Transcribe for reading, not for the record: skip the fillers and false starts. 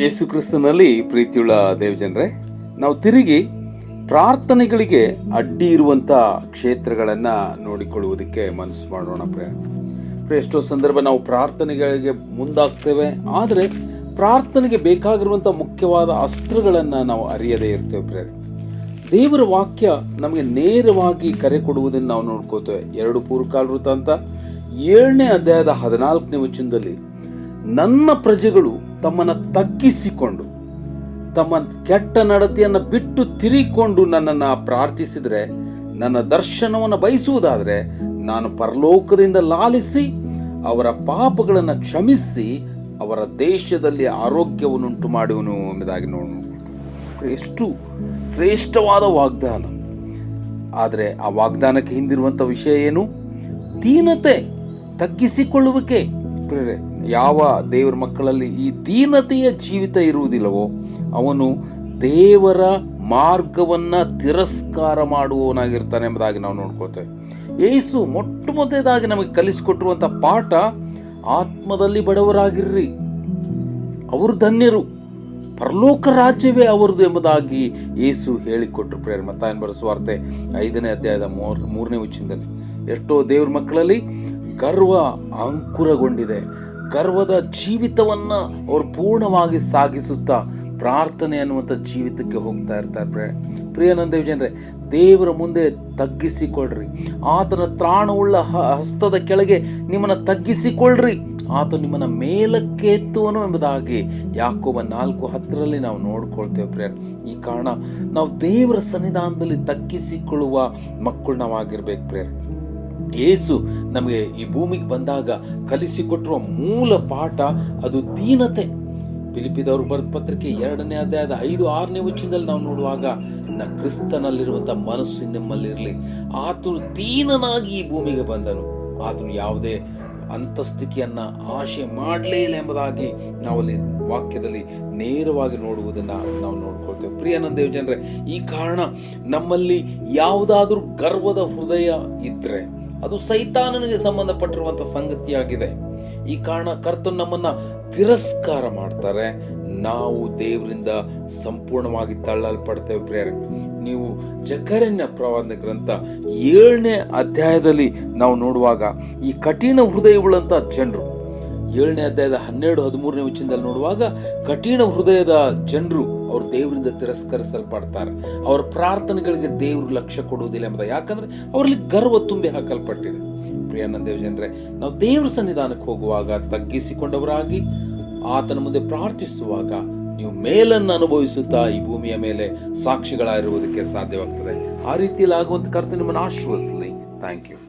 ಯೇಸು ಕ್ರಿಸ್ತನಲ್ಲಿ ಪ್ರೀತಿಯುಳ್ಳ ದೇವಜನರೇ, ನಾವು ತಿರುಗಿ ಪ್ರಾರ್ಥನೆಗಳಿಗೆ ಅಡ್ಡಿ ಇರುವಂಥ ಕ್ಷೇತ್ರಗಳನ್ನು ನೋಡಿಕೊಳ್ಳುವುದಕ್ಕೆ ಮನಸ್ಸು ಮಾಡೋಣ. ಎಷ್ಟೋ ಸಂದರ್ಭ ನಾವು ಪ್ರಾರ್ಥನೆಗಳಿಗೆ ಮುಂದಾಗ್ತೇವೆ, ಆದರೆ ಪ್ರಾರ್ಥನೆಗೆ ಬೇಕಾಗಿರುವಂಥ ಮುಖ್ಯವಾದ ಅಸ್ತ್ರಗಳನ್ನು ನಾವು ಅರಿಯದೇ ಇರ್ತೇವೆ. ದೇವರ ವಾಕ್ಯ ನಮಗೆ ನೇರವಾಗಿ ಕರೆ ಕೊಡುವುದನ್ನು ನಾವು ನೋಡ್ಕೋತೇವೆ. 2 ಪೂರ್ವಕಾಲ ವೃತ್ತಾಂತ 7ನೇ ಅಧ್ಯಾಯದ 14ನೇ ವಚನದಲ್ಲಿ, ನನ್ನ ಪ್ರಜೆಗಳು ತಮ್ಮನ್ನು ತಗ್ಗಿಸಿಕೊಂಡು ತಮ್ಮ ಕೆಟ್ಟ ನಡತೆಯನ್ನು ಬಿಟ್ಟು ತಿರುಗಿಕೊಂಡು ನನ್ನನ್ನು ಪ್ರಾರ್ಥಿಸಿದರೆ, ನನ್ನ ದರ್ಶನವನ್ನು ಬಯಸುವುದಾದರೆ ನಾನು ಪರಲೋಕದಿಂದ ಲಾಲಿಸಿ ಅವರ ಪಾಪಗಳನ್ನು ಕ್ಷಮಿಸಿ ಅವರ ದೇಶದಲ್ಲಿ ಆರೋಗ್ಯವನ್ನುಂಟು ಮಾಡುವನು ಎಂಬುದಾಗಿ ನೋಡೋಣ. ಎಷ್ಟು ಶ್ರೇಷ್ಠವಾದ ವಾಗ್ದಾನ! ಆದರೆ ಆ ವಾಗ್ದಾನಕ್ಕೆ ಹಿಂದಿರುವಂಥ ವಿಷಯ ಏನು? ದೀನತೆ, ತಗ್ಗಿಸಿಕೊಳ್ಳುವಿಕೆ. ಯಾವ ದೇವರ ಮಕ್ಕಳಲ್ಲಿ ಈ ದೀನತೆಯ ಜೀವಿತ ಇರುವುದಿಲ್ಲವೋ ಅವನು ದೇವರ ಮಾರ್ಗವನ್ನು ತಿರಸ್ಕಾರ ಮಾಡುವವನಾಗಿರ್ತಾನೆ ಎಂಬುದಾಗಿ ನಾವು ನೋಡ್ಕೋತೇವೆ. ಯೇಸು ಮೊಟ್ಟಮೊದಲಾಗಿ ನಮಗೆ ಕಲಿಸಿಕೊಟ್ಟಿರುವಂಥ ಪಾಠ, ಆತ್ಮದಲ್ಲಿ ಬಡವರಾಗಿರ್ರಿ, ಅವರು ಧನ್ಯರು, ಪರಲೋಕ ರಾಜ್ಯವೇ ಅವರದು ಎಂಬುದಾಗಿ ಯೇಸು ಹೇಳಿಕೊಟ್ರು. ಮತ್ತಾಯನ ಬರೆದ ಸುವಾರ್ತೆ 5ನೇ ಅಧ್ಯಾಯದ 3ನೇ ವಚನದಲ್ಲಿ, ಎಷ್ಟೋ ದೇವ್ರ ಮಕ್ಕಳಲ್ಲಿ ಗರ್ವ ಅಂಕುರಗೊಂಡಿದೆ. ಗರ್ವದ ಜೀವಿತವನ್ನ ಅವರು ಪೂರ್ಣವಾಗಿ ಸಾಗಿಸುತ್ತಾ ಪ್ರಾರ್ಥನೆ ಅನ್ನುವಂಥ ಜೀವಿತಕ್ಕೆ ಹೋಗ್ತಾ ಇರ್ತಾರೆ. ಪ್ರಿಯನಂದೇವ್ ಜನರೇ, ದೇವರ ಮುಂದೆ ತಗ್ಗಿಸಿಕೊಳ್ಳ್ರಿ. ಆತನ ತ್ರಾಣವುಳ್ಳ ಹಸ್ತದ ಕೆಳಗೆ ನಿಮ್ಮನ್ನು ತಗ್ಗಿಸಿಕೊಳ್ಳ್ರಿ, ಆತ ನಿಮ್ಮನ್ನ ಮೇಲಕ್ಕೆ ಎತ್ತುವನು ಎಂಬುದಾಗಿ ಯಾಕೋಬ 4:10 ನಾವು ನೋಡ್ಕೊಳ್ತೇವೆ. ಈ ಕಾರಣ ನಾವು ದೇವರ ಸನ್ನಿಧಾನದಲ್ಲಿ ತಗ್ಗಿಸಿಕೊಳ್ಳುವ ಮಕ್ಕಳು ನಾವಾಗಿರ್ಬೇಕು. ಯೇಸು ನಮಗೆ ಈ ಭೂಮಿಗೆ ಬಂದಾಗ ಕಲಿಸಿಕೊಟ್ಟಿರುವ ಮೂಲ ಪಾಠ ಅದು ದೀನತೆ. ಫಿಲಿಪ್ಪಿದವರು ಬರೆದ ಪತ್ರಿಕೆ 2ನೇ ಅಧ್ಯಾಯದ 5-6ನೇ ವಚನದಲ್ಲಿ ನಾವು ನೋಡುವಾಗ, ಕ್ರಿಸ್ತನಲ್ಲಿರುವಂಥ ಮನಸ್ಸು ನಿಮ್ಮಲ್ಲಿರಲಿ. ಆತನು ದೀನನಾಗಿ ಈ ಭೂಮಿಗೆ ಬಂದನು, ಆತನು ಯಾವುದೇ ಅಂತಸ್ತಿಕೆಯನ್ನ ಆಶೆ ಮಾಡಲೇ ಇಲ್ಲ ಎಂಬುದಾಗಿ ನಾವಲ್ಲಿ ವಾಕ್ಯದಲ್ಲಿ ನೇರವಾಗಿ ನೋಡುವುದನ್ನ ನಾವು ನೋಡ್ಕೊಳ್ತೇವೆ. ಪ್ರಿಯನಂದೇವ್ ಜನರೇ, ಈ ಕಾರಣ ನಮ್ಮಲ್ಲಿ ಯಾವುದಾದ್ರೂ ಗರ್ವದ ಹೃದಯ ಇದ್ರೆ ಅದು ಸೈತಾನನಿಗೆ ಸಂಬಂಧಪಟ್ಟಿರುವಂಥ ಸಂಗತಿಯಾಗಿದೆ. ಈ ಕಾರಣ ಕರ್ತನು ನಮ್ಮನ್ನ ತಿರಸ್ಕಾರ ಮಾಡ್ತಾರೆ, ನಾವು ದೇವರಿಂದ ಸಂಪೂರ್ಣವಾಗಿ ತಳ್ಳಲ್ಪಡ್ತೇವೆ. ನೀವು ಜಕರನ್ಯ ಪ್ರವಾದನೆ ಗ್ರಂಥ 7ನೇ ಅಧ್ಯಾಯದಲ್ಲಿ ನಾವು ನೋಡುವಾಗ, ಈ ಕಠಿಣ ಹೃದಯವುಳ್ಳಂತ ಜನರು 7ನೇ ಅಧ್ಯಾಯದ 12-13ನೇ ವಚನದಲ್ಲಿ ನೋಡುವಾಗ, ಕಠಿಣ ಹೃದಯದ ಜನರು ಅವರು ದೇವರಿಂದ ತಿರಸ್ಕರಿಸಲ್ಪಡ್ತಾರೆ. ಅವರ ಪ್ರಾರ್ಥನೆಗಳಿಗೆ ದೇವರು ಲಕ್ಷ್ಯ ಕೊಡುವುದಿಲ್ಲ ಎಂಬುದು. ಯಾಕಂದ್ರೆ ಅವರಲ್ಲಿ ಗರ್ವ ತುಂಬಿ ಹಾಕಲ್ಪಟ್ಟಿದೆ. ಪ್ರಿಯನಂದೇವ್ ಜನರೇ, ನಾವು ದೇವರ ಸನ್ನಿಧಾನಕ್ಕೆ ಹೋಗುವಾಗ ತಗ್ಗಿಸಿಕೊಂಡವರಾಗಿ ಆತನ ಮುಂದೆ ಪ್ರಾರ್ಥಿಸುವಾಗ ನೀವು ಮೇಲನ್ನು ಅನುಭವಿಸುತ್ತಾ ಈ ಭೂಮಿಯ ಮೇಲೆ ಸಾಕ್ಷಿಗಳಾಗಿರುವುದಕ್ಕೆ ಸಾಧ್ಯವಾಗ್ತದೆ. ಆ ರೀತಿಯಲ್ಲಿ ಆಗುವಂತ ಕರ್ತನು ನಿಮ್ಮನ್ನು ಆಶೀರ್ವದಿಸಲಿ. Thank you.